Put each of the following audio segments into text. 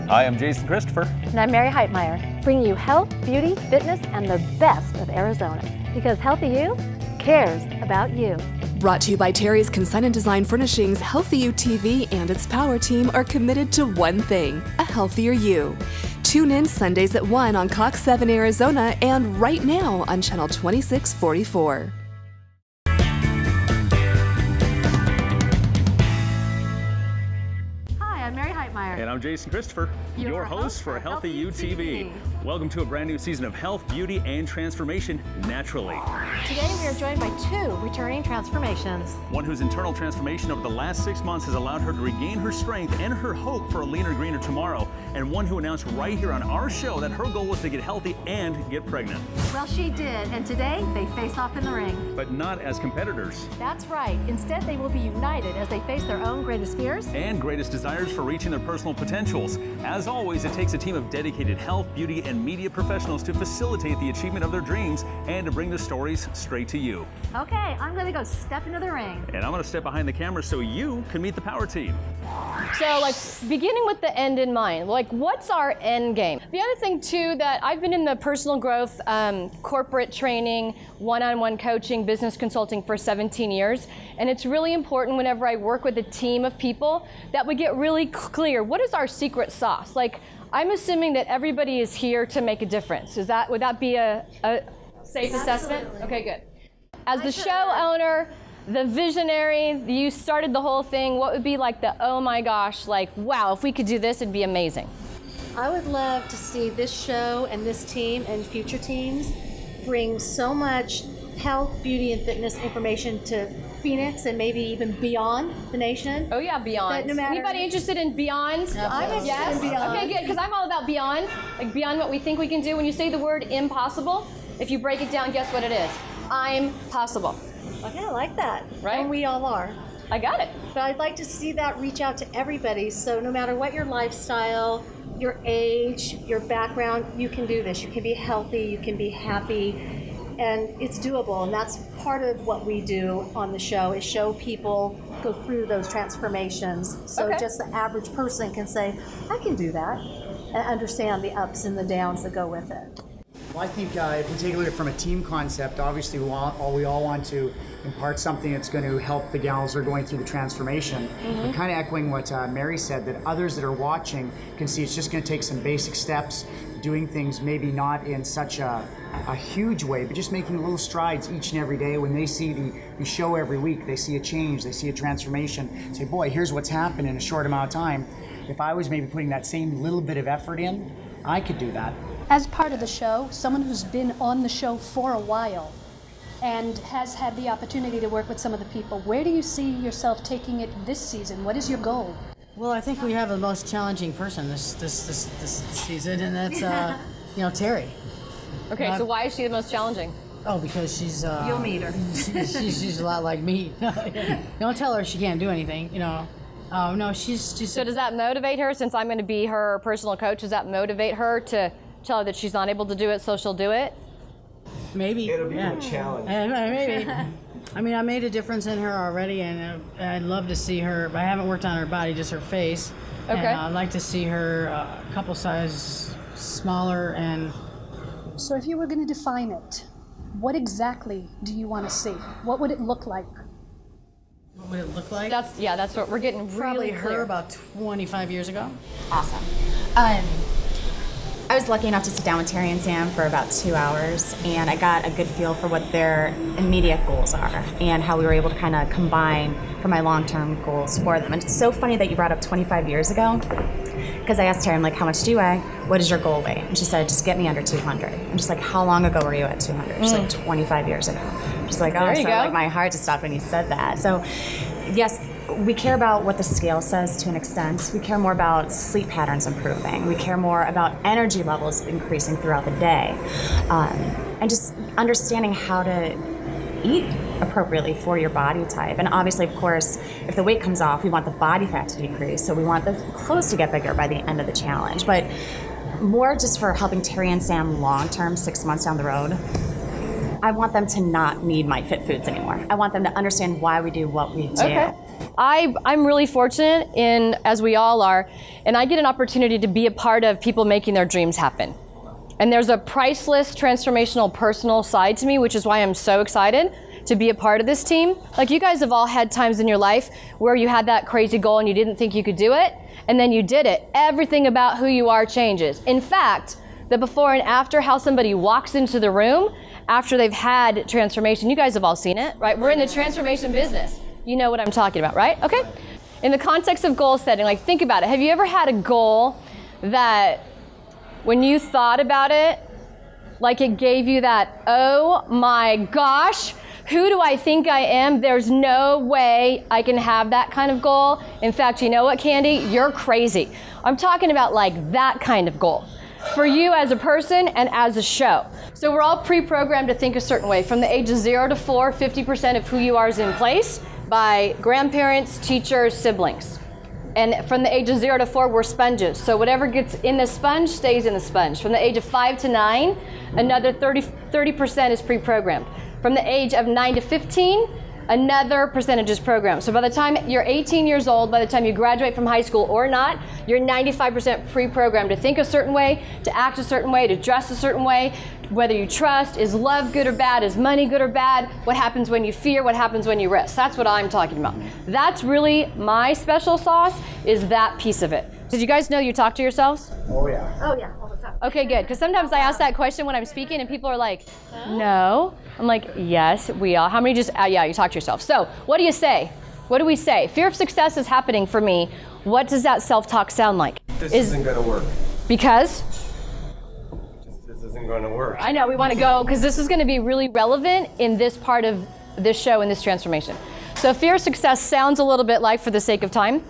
I am Jason Christopher. And I'm Mary Heitmeyer, bringing you health, beauty, fitness, and the best of Arizona. Because Healthy You cares about you. Brought to you by Terry's Consent and Design Furnishings, Healthy You TV and its power team are committed to one thing, a healthier you. Tune in Sundays at 1 on Cox 7 Arizona and right now on Channel 2644. And I'm Jason Christopher, your host for Healthy You TV. Welcome to a brand new season of health, beauty, and transformation naturally. Today we are joined by two returning transformations. One whose internal transformation over the last 6 months has allowed her to regain her strength and her hope for a leaner, greener tomorrow. And one who announced right here on our show that her goal was to get healthy and get pregnant. Well, she did, and today they face off in the ring. But not as competitors. That's right. Instead, they will be united as they face their own greatest fears and greatest desires for reaching their personal potentials. As always, it takes a team of dedicated health, beauty, and media professionals to facilitate the achievement of their dreams and to bring the stories straight to you. Okay, I'm going to go step into the ring. And I'm going to step behind the camera so you can meet the power team. So, beginning with the end in mind, what's our end game? The other thing, too, that I've been in the personal growth, corporate training, one-on-one coaching, business consulting for 17 years, and it's really important whenever I work with a team of people that we get really clear, what is our secret sauce? I'm assuming that everybody is here to make a difference. Would that be a safe assessment? Okay, good. As the show owner, the visionary, you started the whole thing, what would be the oh my gosh, wow, if we could do this, it'd be amazing? I would love to see this show and this team and future teams bring so much health, beauty, and fitness information to Phoenix and maybe even beyond the nation. Oh yeah, beyond. No matter, anybody interested in beyond? I'm interested in beyond. Okay, good, because I'm all about beyond, beyond what we think we can do. When you say the word impossible, if you break it down, guess what it is? I'm possible. Okay, I like that. Right? And we all are. I got it. But I'd like to see that reach out to everybody. So no matter what your lifestyle, your age, your background, you can do this. You can be healthy, you can be happy, and it's doable. And that's part of what we do on the show, is show people go through those transformations. So just the average person can say, I can do that, and understand the ups and the downs that go with it. Well, I think if we take a look at it from a team concept, obviously we all want to impart something that's going to help the gals that are going through the transformation. But kind of echoing what Mary said, that others that are watching can see it's just going to take some basic steps, doing things maybe not in such a huge way, but just making little strides each and every day. When they see the show every week, they see a change, they see a transformation, say, boy, here's what's happened in a short amount of time. If I was maybe putting that same little bit of effort in, I could do that. As part of the show, someone who's been on the show for a while and has had the opportunity to work with some of the people, where do you see yourself taking it this season? What is your goal? Well, I think we have the most challenging person this season, and that's Terry. Okay, so why is she the most challenging? Oh, because she's You'll meet her. she's a lot like me. Don't tell her she can't do anything, Oh no, she's. So does that motivate her? Since I'm going to be her personal coach, does that motivate her to tell her that she's not able to do it, so she'll do it? Maybe. It'll be a challenge. Maybe. I mean, I made a difference in her already, and I'd love to see her. But I haven't worked on her body, just her face. Okay. And I'd like to see her a couple sizes smaller. And So if you were going to define it, what exactly do you want to see? What would it look like? what would it look like? That's what we're getting Probably really her clear. about 25 years ago. Awesome. I was lucky enough to sit down with Terry and Sam for about 2 hours, and I got a good feel for what their immediate goals are and how we were able to kind of combine for my long-term goals for them. And it's so funny that you brought up 25 years ago, because I asked Terry, I'm like, how much do you weigh? What is your goal weight? And she said, just get me under 200. I'm just like, how long ago were you at 200? She's like, 25 years ago. She's like, oh, so like my heart just stopped when you said that. So yes, we care about what the scale says to an extent. We care more about sleep patterns improving. We care more about energy levels increasing throughout the day. And just understanding how to eat appropriately for your body type. And obviously, of course, if the weight comes off, we want the body fat to decrease. So we want the clothes to get bigger by the end of the challenge. But more just for helping Terry and Sam long-term, 6 months down the road, I want them to not need my fit foods anymore. I want them to understand why we do what we do. Okay. I'm really fortunate in, as we all are, and I get an opportunity to be a part of people making their dreams happen. And there's a priceless, transformational, personal side to me, which is why I'm so excited to be a part of this team. Like, you guys have all had times in your life where you had that crazy goal and you didn't think you could do it, and then you did it. Everything about who you are changes. In fact, the before and after, how somebody walks into the room after they've had transformation, you guys have all seen it, right? We're in the transformation business. You know what I'm talking about, right? Okay. In the context of goal setting, like, think about it. Have you ever had a goal that when you thought about it, like, it gave you that, oh my gosh, who do I think I am? There's no way I can have that kind of goal. In fact, you know what, Kandi? You're crazy. I'm talking about like that kind of goal for you as a person and as a show. So we're all pre-programmed to think a certain way. From the age of 0 to 4, 50% of who you are is in place by grandparents, teachers, siblings. And from the age of 0 to 4, we're sponges. So whatever gets in the sponge stays in the sponge. From the age of 5 to 9, another 30% is pre-programmed. From the age of 9 to 15, another percentage is programmed. So by the time you're 18 years old, by the time you graduate from high school or not, you're 95% pre-programmed to think a certain way, to act a certain way, to dress a certain way, whether you trust, is love good or bad, is money good or bad, what happens when you fear, what happens when you risk. That's what I'm talking about. That's really my special sauce, is that piece of it. Did you guys know you talk to yourselves? Oh yeah. Oh yeah, all the time. Okay, good. Because sometimes I ask that question when I'm speaking and people are like, no. I'm like, yes, we all. How many just, yeah, you talk to yourself. So what do you say? What do we say? Fear of success is happening for me. What does that self-talk sound like? This isn't going to work. Because? This isn't going to work. I know, we want to go, because this is going to be really relevant in this part of this show and this transformation. So fear of success sounds a little bit like, for the sake of time,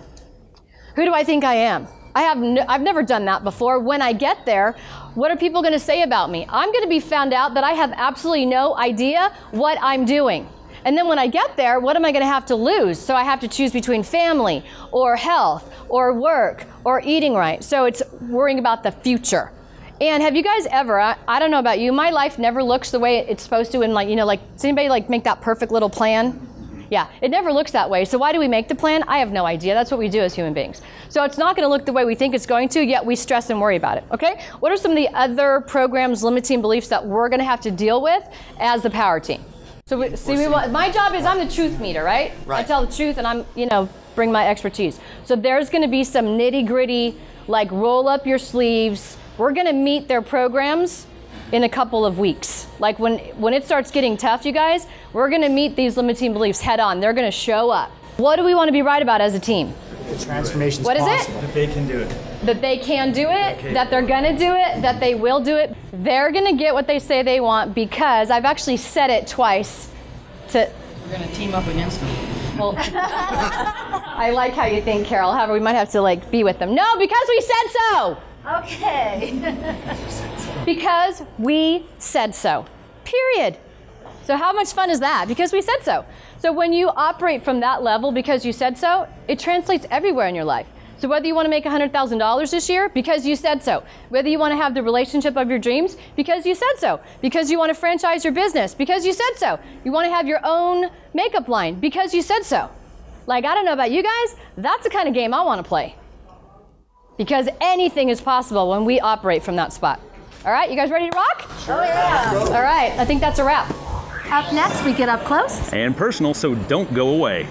who do I think I am? I've never done that before. When I get there, what are people going to say about me? I'm going to be found out that I have absolutely no idea what I'm doing. And then when I get there, what am I going to have to lose? So I have to choose between family or health or work or eating right. So it's worrying about the future. And have you guys ever, I don't know about you, my life never looks the way it's supposed to in, like, you know, like, does anybody like make that perfect little plan? Yeah, it never looks that way. So why do we make the plan? I have no idea. That's what we do as human beings. So it's not going to look the way we think it's going to, yet we stress and worry about it, okay? What are some of the other programs, limiting beliefs that we're going to have to deal with as the power team? So my job is, I'm the truth meter, right? I tell the truth and I'm, you know, bring my expertise. So there's going to be some nitty gritty, like, roll up your sleeves. We're going to meet their programs in a couple of weeks. Like, when it starts getting tough, you guys, we're going to meet these limiting beliefs head on. They're going to show up. What do we want to be right about as a team? The transformation's what is possible. it? That they can do it. That they can do it, that they're going to do it, that they will do it. They're going to get what they say they want, because I've actually said it twice to... We're going to team up against them. Well, I like how you think, Carol. However, we might have to, like, be with them. No, because we said so! Okay. Because we said so. Period. So how much fun is that? Because we said so. So when you operate from that level because you said so, it translates everywhere in your life. So whether you want to make $100,000 this year, because you said so. Whether you want to have the relationship of your dreams, because you said so. Because you want to franchise your business, because you said so. You want to have your own makeup line, because you said so. Like, I don't know about you guys, that's the kind of game I want to play. Because anything is possible when we operate from that spot. All right, you guys ready to rock? Oh yeah. All right, I think that's a wrap. Up next, we get up close And personal, so don't go away.